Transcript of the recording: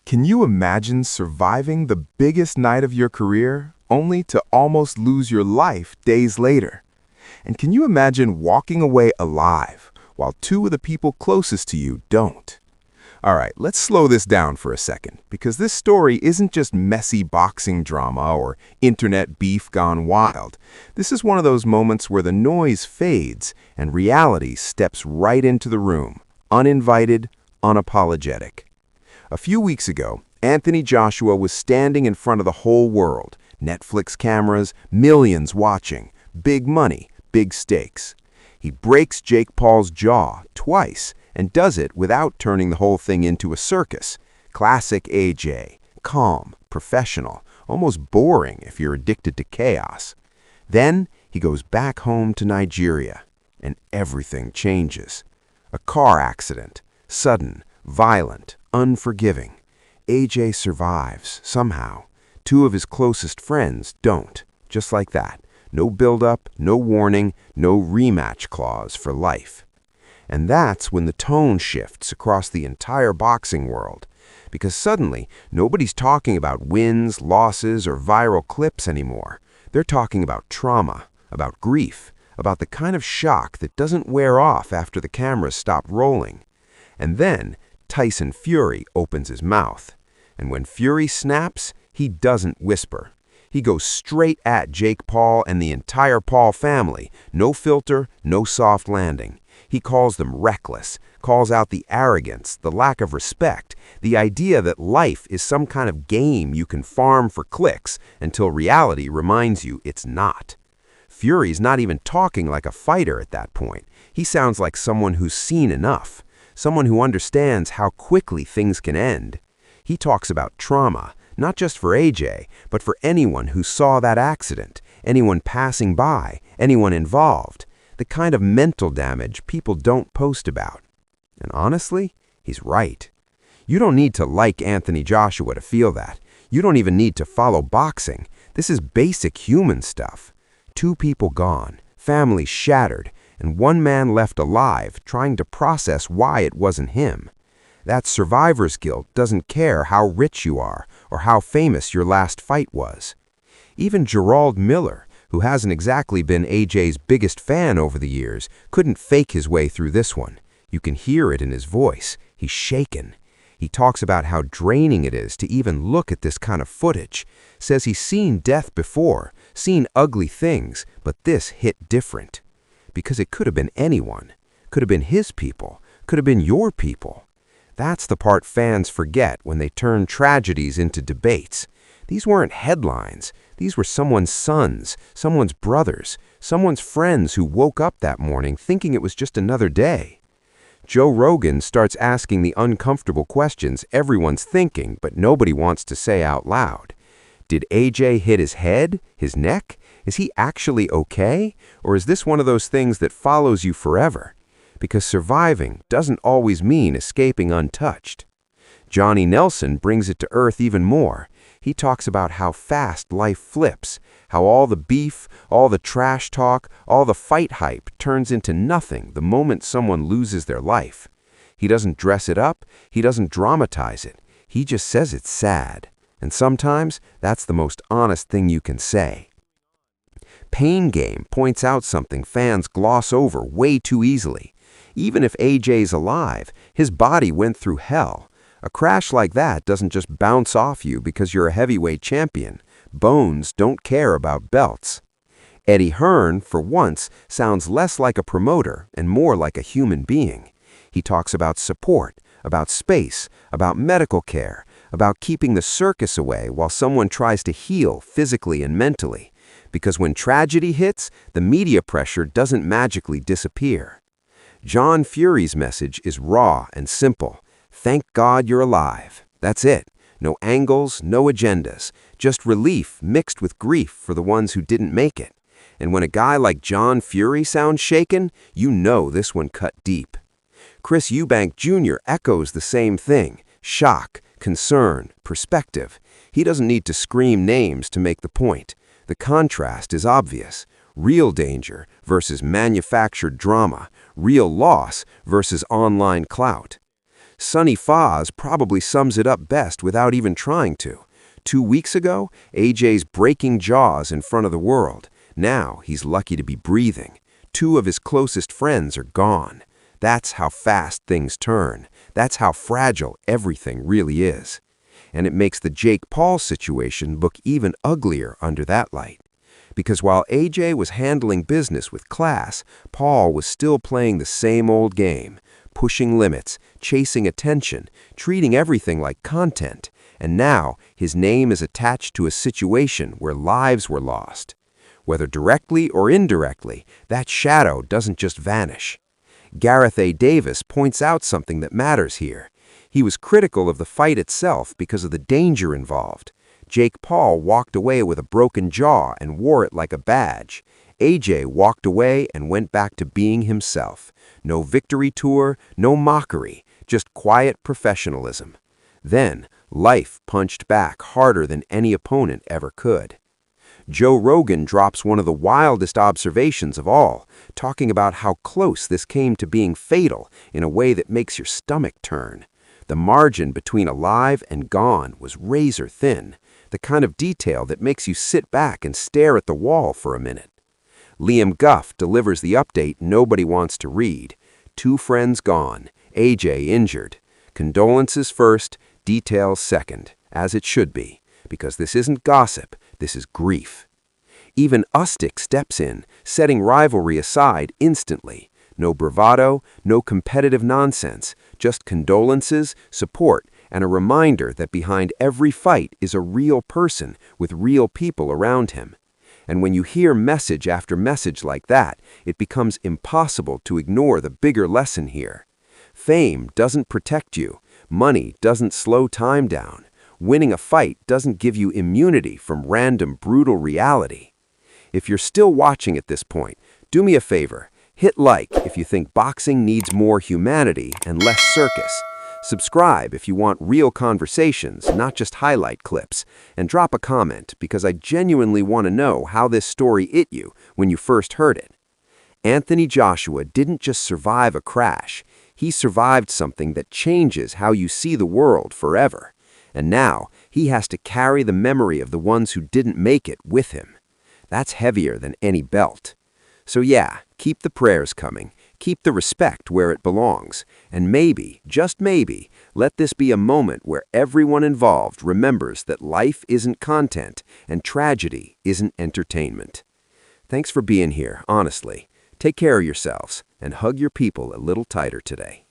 Can you imagine surviving the biggest night of your career only to almost lose your life days later? And can you imagine walking away alive while two of the people closest to you don't? All right, let's slow this down for a second, because this story isn't just messy boxing drama or internet beef gone wild. This is one of those moments where the noise fades and reality steps right into the room, uninvited, unapologetic. A few weeks ago, Anthony Joshua was standing in front of the whole world. Netflix cameras, millions watching, big money, big stakes. He breaks Jake Paul's jaw twice and does it without turning the whole thing into a circus. Classic AJ, calm, professional, almost boring if you're addicted to chaos. Then he goes back home to Nigeria, and everything changes. A car accident, sudden, violent, unforgiving. AJ survives, somehow. Two of his closest friends don't, just like that. No build-up, no warning, no rematch clause for life. And that's when the tone shifts across the entire boxing world. Because suddenly, nobody's talking about wins, losses, or viral clips anymore. They're talking about trauma, about grief, about the kind of shock that doesn't wear off after the cameras stop rolling. And then, Tyson Fury opens his mouth. And when Fury snaps, he doesn't whisper. He goes straight at Jake Paul and the entire Paul family. No filter, no soft landing. He calls them reckless, calls out the arrogance, the lack of respect, the idea that life is some kind of game you can farm for clicks until reality reminds you it's not. Fury's not even talking like a fighter at that point. He sounds like someone who's seen enough, someone who understands how quickly things can end. He talks about trauma, not just for AJ, but for anyone who saw that accident, anyone passing by, anyone involved, the kind of mental damage people don't post about. And honestly, he's right. You don't need to like Anthony Joshua to feel that. You don't even need to follow boxing. This is basic human stuff. Two people gone, families shattered, and one man left alive trying to process why it wasn't him. That survivor's guilt doesn't care how rich you are or how famous your last fight was. Even Gerald Miller, who hasn't exactly been AJ's biggest fan over the years, couldn't fake his way through this one. You can hear it in his voice. He's shaken. He talks about how draining it is to even look at this kind of footage. Says he's seen death before, seen ugly things, but this hit different. Because it could have been anyone. Could have been his people. Could have been your people. That's the part fans forget when they turn tragedies into debates. These weren't headlines. These were someone's sons, someone's brothers, someone's friends who woke up that morning thinking it was just another day. Joe Rogan starts asking the uncomfortable questions everyone's thinking, but nobody wants to say out loud. Did AJ hit his head, his neck? Is he actually okay? Or is this one of those things that follows you forever? Because surviving doesn't always mean escaping untouched. Johnny Nelson brings it to earth even more. He talks about how fast life flips, how all the beef, all the trash talk, all the fight hype turns into nothing the moment someone loses their life. He doesn't dress it up, he doesn't dramatize it. He just says it's sad. And sometimes that's the most honest thing you can say. Pain Game points out something fans gloss over way too easily. Even if AJ's alive, his body went through hell. A crash like that doesn't just bounce off you because you're a heavyweight champion. Bones don't care about belts. Eddie Hearn, for once, sounds less like a promoter and more like a human being. He talks about support, about space, about medical care, about keeping the circus away while someone tries to heal physically and mentally. Because when tragedy hits, the media pressure doesn't magically disappear. John Fury's message is raw and simple. Thank God you're alive. That's it. No angles, no agendas. Just relief mixed with grief for the ones who didn't make it. And when a guy like John Fury sounds shaken, you know this one cut deep. Chris Eubank Jr. echoes the same thing. Shock, concern, perspective. He doesn't need to scream names to make the point. The contrast is obvious. Real danger versus manufactured drama. Real loss versus online clout. Sonny Foz probably sums it up best without even trying to. 2 weeks ago, AJ's breaking jaws in front of the world. Now he's lucky to be breathing. 2 of his closest friends are gone. That's how fast things turn. That's how fragile everything really is. And it makes the Jake Paul situation look even uglier under that light. Because while AJ was handling business with class, Paul was still playing the same old game, pushing limits, chasing attention, treating everything like content. And now his name is attached to a situation where lives were lost. Whether directly or indirectly, that shadow doesn't just vanish. Gareth A. Davis points out something that matters here. He was critical of the fight itself because of the danger involved. Jake Paul walked away with a broken jaw and wore it like a badge. AJ walked away and went back to being himself. No victory tour, no mockery, just quiet professionalism. Then, life punched back harder than any opponent ever could. Joe Rogan drops one of the wildest observations of all, talking about how close this came to being fatal in a way that makes your stomach turn. The margin between alive and gone was razor thin, the kind of detail that makes you sit back and stare at the wall for a minute. Liam Guff delivers the update nobody wants to read. 2 friends gone, AJ injured. Condolences first, details second, as it should be, because this isn't gossip, this is grief. Even Usyk steps in, setting rivalry aside instantly. No bravado, no competitive nonsense, just condolences, support, and a reminder that behind every fight is a real person with real people around him. And when you hear message after message like that, it becomes impossible to ignore the bigger lesson here. Fame doesn't protect you. Money doesn't slow time down. Winning a fight doesn't give you immunity from random brutal reality. If you're still watching at this point, do me a favor. Hit like if you think boxing needs more humanity and less circus. Subscribe if you want real conversations, not just highlight clips. And drop a comment because I genuinely want to know how this story hit you when you first heard it. Anthony Joshua didn't just survive a crash. He survived something that changes how you see the world forever. And now he has to carry the memory of the ones who didn't make it with him. That's heavier than any belt. So yeah, keep the prayers coming. Keep the respect where it belongs. And maybe, just maybe, let this be a moment where everyone involved remembers that life isn't content and tragedy isn't entertainment. Thanks for being here, honestly. Take care of yourselves and hug your people a little tighter today.